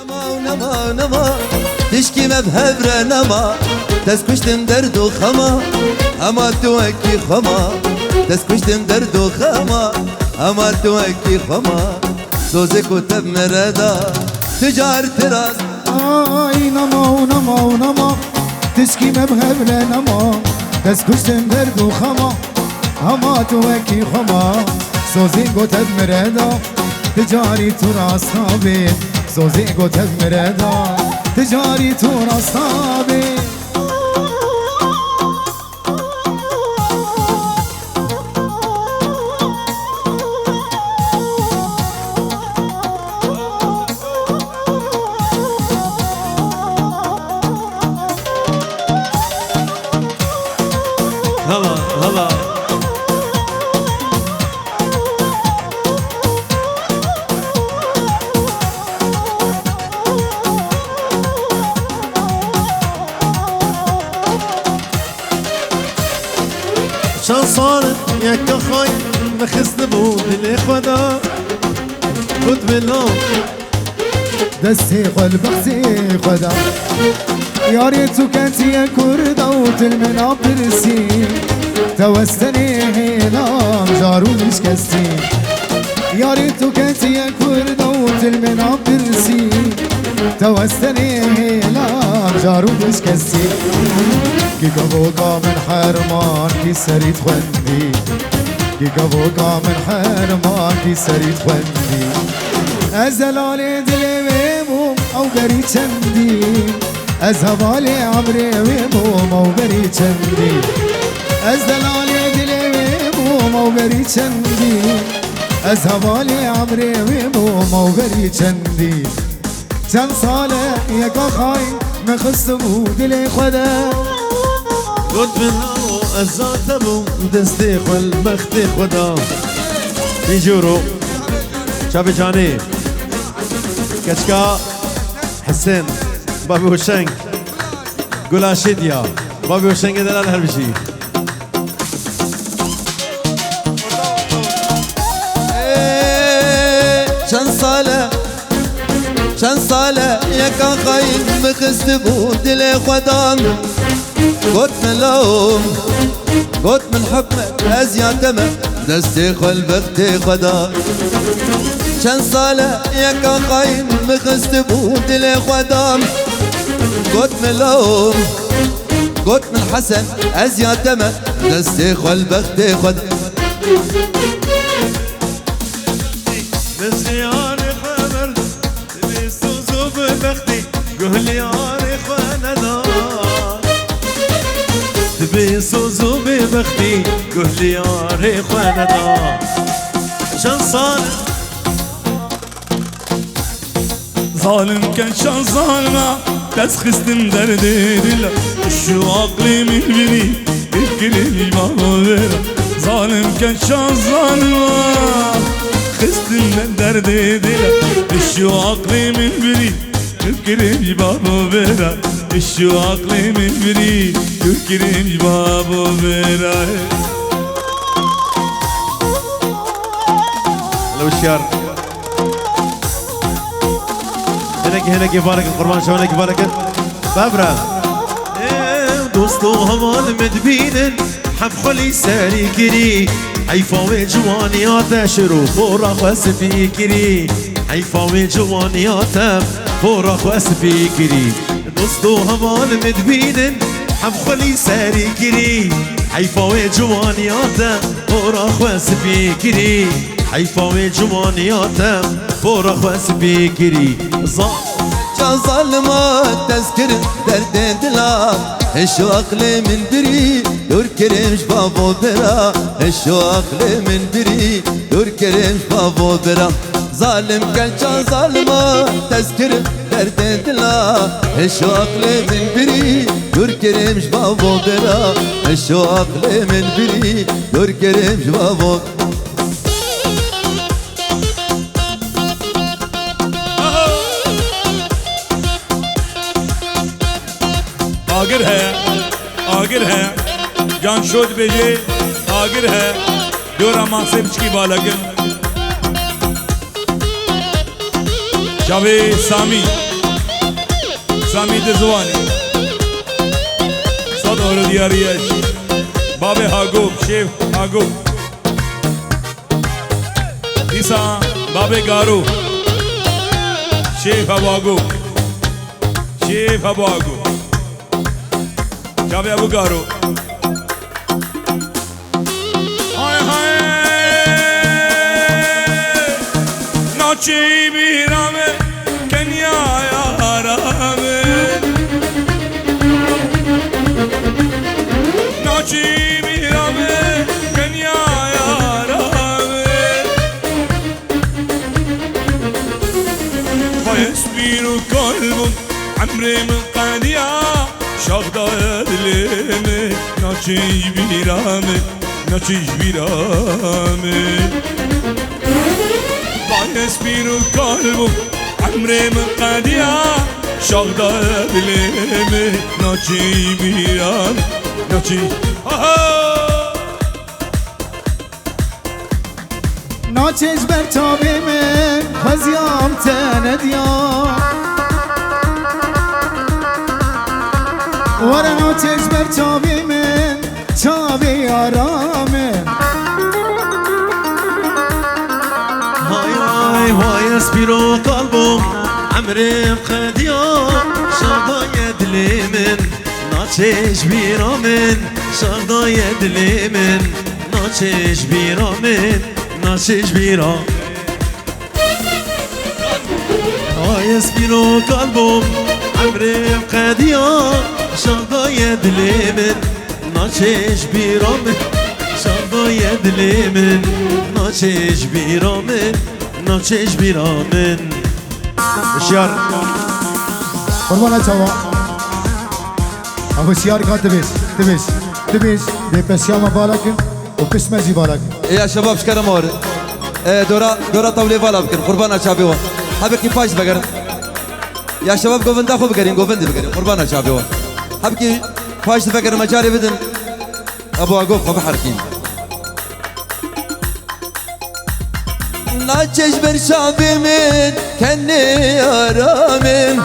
نما نما تشكي مبهبرة نما تسكشتم درد وخما أما توكي خما تسكشتم درد وخما أما توكي خما سوزك وتب مردا تجار تراس آي نما نما نما تشكي مبهبرة نما تسكشتم درد وخما أما توكي خما سوزك وتب مردا تجاري تراس خابين سوزي قوتك مردا تجاري تور أصحابي هلا هلا شان صارت يك خاي مخزن بود الإخوة خد بالله دستي قلبك خدا يا ريتو كانت يا كردا وتلمنا برسي توستني هيلام جارو مش كستي يا ريتو كانت يا كردا وتلمنا برسي توستني هيلام جارو مش كستي كي قبوقا من حرمان كي سريت خوندي كي قبوقا من حرمان كي سريت خوندي أزلالي دلي ويموم أو بري چندي أزهبالي عمري ويموم أو بري چندي أزلالي دلي ويموم أو بري چندي أزهبالي عمري ويموم أو بري چندي چند ساله يكا خاي مخصمو دلي خدا خد بالله أزات أبو دستي خل بختي خدا يجورو شابي جاني كشكا حسين بابي وشنك قولا شديا بابي وشنك دلال هربشي شن صالة يكا خاين مخستبو دلي خدام قد من لوم قد من حكمك أزياد دمك دستي خل بختي خدام شن صالة يكا خاين مخستبو دلي خدام قد من لوم قد من حسن أزياد دمك دستي خل بختي خدام بزياري خبر بيسوسو ببختي قولي ياري خوانا دار بيسوسو ببختي قولي ياري خوانا دار شان صار ظالم كان شان ظالمة تسخستم دردي دل شو عقلي من بني يفكرني بابا ظالم كان شان ظالمة خستم دردي دل شو عقلي من بني يفكرني بابا برا شو عقلي من بني يفكرني بابا برا لو الشعر هناك يبارك القربان شو هناك يبارك بابرا دوستو همان مدبينن حب خلي ساري كري حيفاوي جوانيات شروع فورا واسفي كري حيفاوي جوانيات فورا واسفي كري دوستو همان مدبينن حب خلي ساري كري حيفاوي جوانيات فورا واسفي كري حيفاوي جوانيات فورا واسفي كري ظالمة تذكر درد دلا الشو عقلي من بري دور كريمش بابو برا الشو عقلي من بري دور كريمش بابو برا ظالم كان ظالمة تذكر درد دلا الشو عقلي من بري دور كريمش بابو برا الشو عقلي من بري دور كريمش بابو आगिर है जान शोध बेजे आगिर है जोरा मासे की बालगन जावे सामी سامی دزوانی صد اورو دیاریش باب هاگوب شیف هاگوب دیسا باب گارو شیف ابو هاگوب شیف ابو هاگوب جاوی ابو گارو ناچی بیرامه کنیا یارامه ناچی بیرامه کنیا یارامه باید بیرو قلبم عمري من قاديا شغدا دلمي ناچی بیرامه ناچی بیرامه يسبير القلب عمري من قاديا شغدا بليمي ناچي بيان ناچي ناچش بر تابی من خزیام تندیا ورا ناچش بر تابی من تابی آرامه هاي يسبيرو قلبه عمري مقديا شغدا يدلي من ناچش بيرا من شغدا يدلي من ناچش بيرا من ناچش بيرا هاي يسبيرو قلبه عمري مقديا شغدا يدلي من ناچش بيرا من شغدا يدلي من ناچش بيرا من ناچش بیرامن بشیار قربانه چوا اگه بشیار که تبیش به پسیام بالا کن و قسمتی بالا کن يا شباب شكرا مور دورا طاولي بالا بكر قربانا شابيوان حبكي فاش بكر يا شباب قوفندا خو بكرين قوفندي بكرين قربانا شابيوان حبكي فاش بكر مجاري بدن ابو عقوب خو بحركين ناچش بر شابیمین کنی آرامین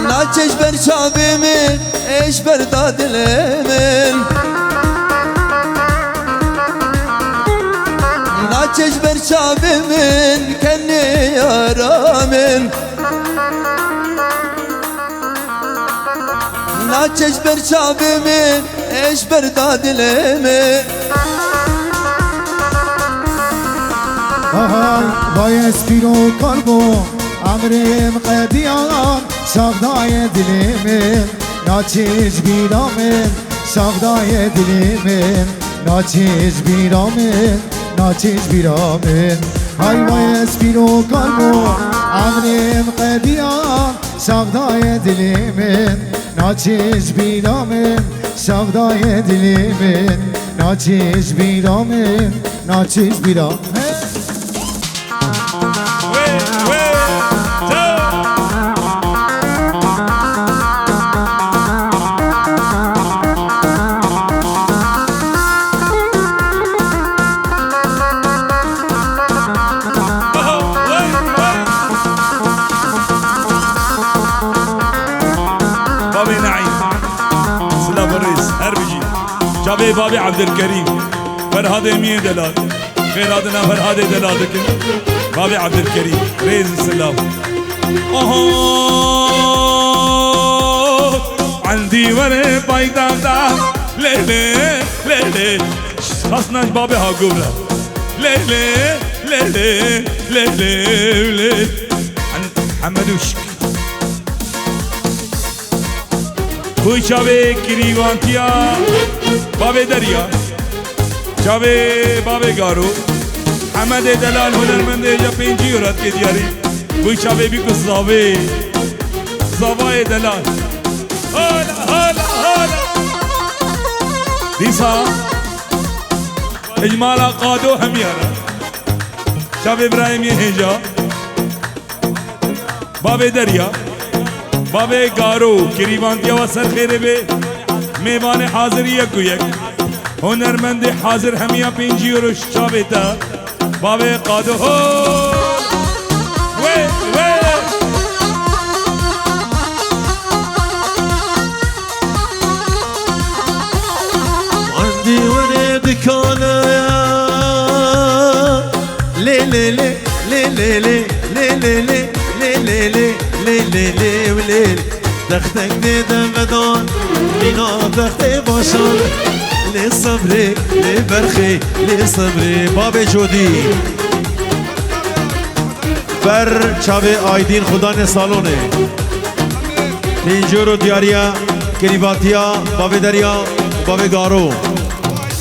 ناچش بر شابیمین اش بر دادلمین ناچش بر شابیمین کنی آرامین ناچش بر شابیمین اش بر دادلمین آهای بای اسپیرو قلبو عمري مقديان شغداي دلي من ناچش بیرامن شغداي دلي من ناچش بیرامن ناچش بیرامن های بای اسپیرو قلبو عمري مقديان شغداي دلي من ناچش بیرامن شغداي دلي من ناچش بیرامن ناچش بیرامن جاوی بابی عبدالکریم فرهاد امیه دلال خیرادنا فرهاد دلال دکن بابی عبدالکریم ریز السلام عندي وري بايدادا ليلي ليلي خاصناش بابي هاقولا ليلي ليلي ليلي ليلي حمدوشك خوی چاوه کریوانتیا بابه دریا چاوه بابه گارو حمد دلال هنرمنده جا پینجی یورد که دیاری خوی چاوه بی کس زاوه دلال هالا هالا هالا دیسا اجمالا قادو همیارا چاوه ابراهیم یه هنجا بابه دریا بابے گارو کریوانتیا و سرخیرے بے میوان حاضر یک یک هنرمند حاضر همیا پینجی و رشچا بیتا بابے قادو ہو وے لي وليل دختك دي دمدان لينا دختي باشان لي صبري لي برخي لي صبري بابي جودي بر چاوه آیدین خدا نه سالونه پینجورو دیاریا کریواتیا بابی دریا بابی گارو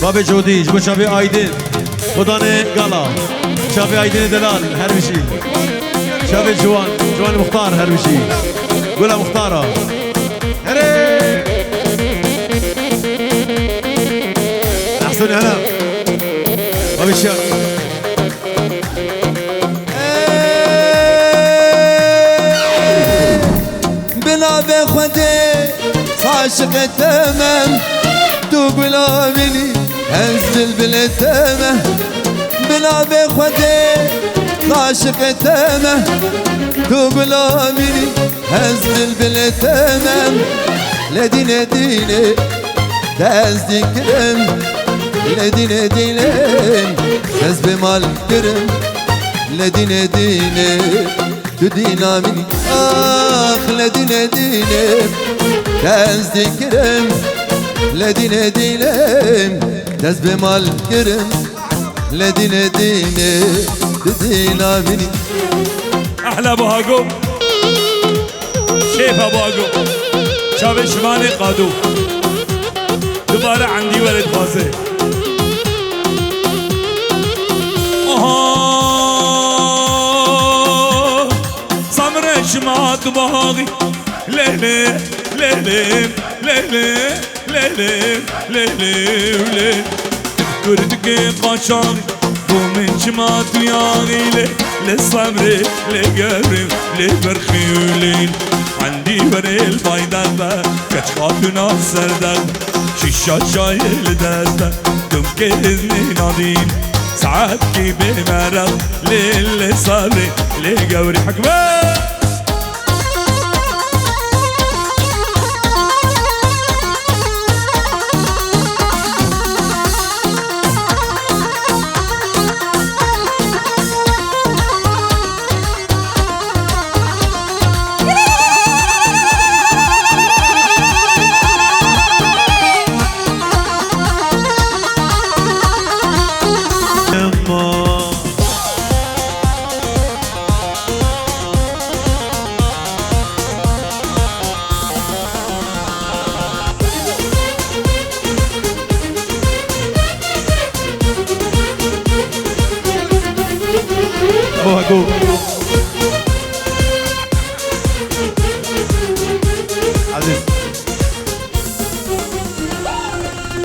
بابی جودی جبو چاوه آیدین خدا نه گالا چاوه آیدین دلال هر بشی چاوه جوان مختار هر بشی گولا مختارا هره احسن هلا بابی شاق بنابه خده عاشق تمام تو بلا مني انزل بلا تمام بنابه خده عاشق تمام تو بلا مني انزل بلا تمام لدينا ديني تازدي كرم لدينا ديني تزبي مال كرم لدينا ديني تدينا مني آخ لدينا ديني تازدي كرم لدينا ديني تزبي مال كرم لدينا ديني تدينا مني احلى ابو هاقوب شيف ابو هاقوب شاب شمالي قادو دوباره عندي ولد فازه صمر شمات باغي ليلي ليلي ليلي ليلي ليلي وليلي كردك قاشاغي ومن شمات وياغي لصمري لقبري لبرخي وليل عندي بري البايدغ كش خاتونا سردغ شيشة شايل دزدغ دم كذني نادين ساعات كي بمرغ للي صبري لقبري حكمه Boa, gol.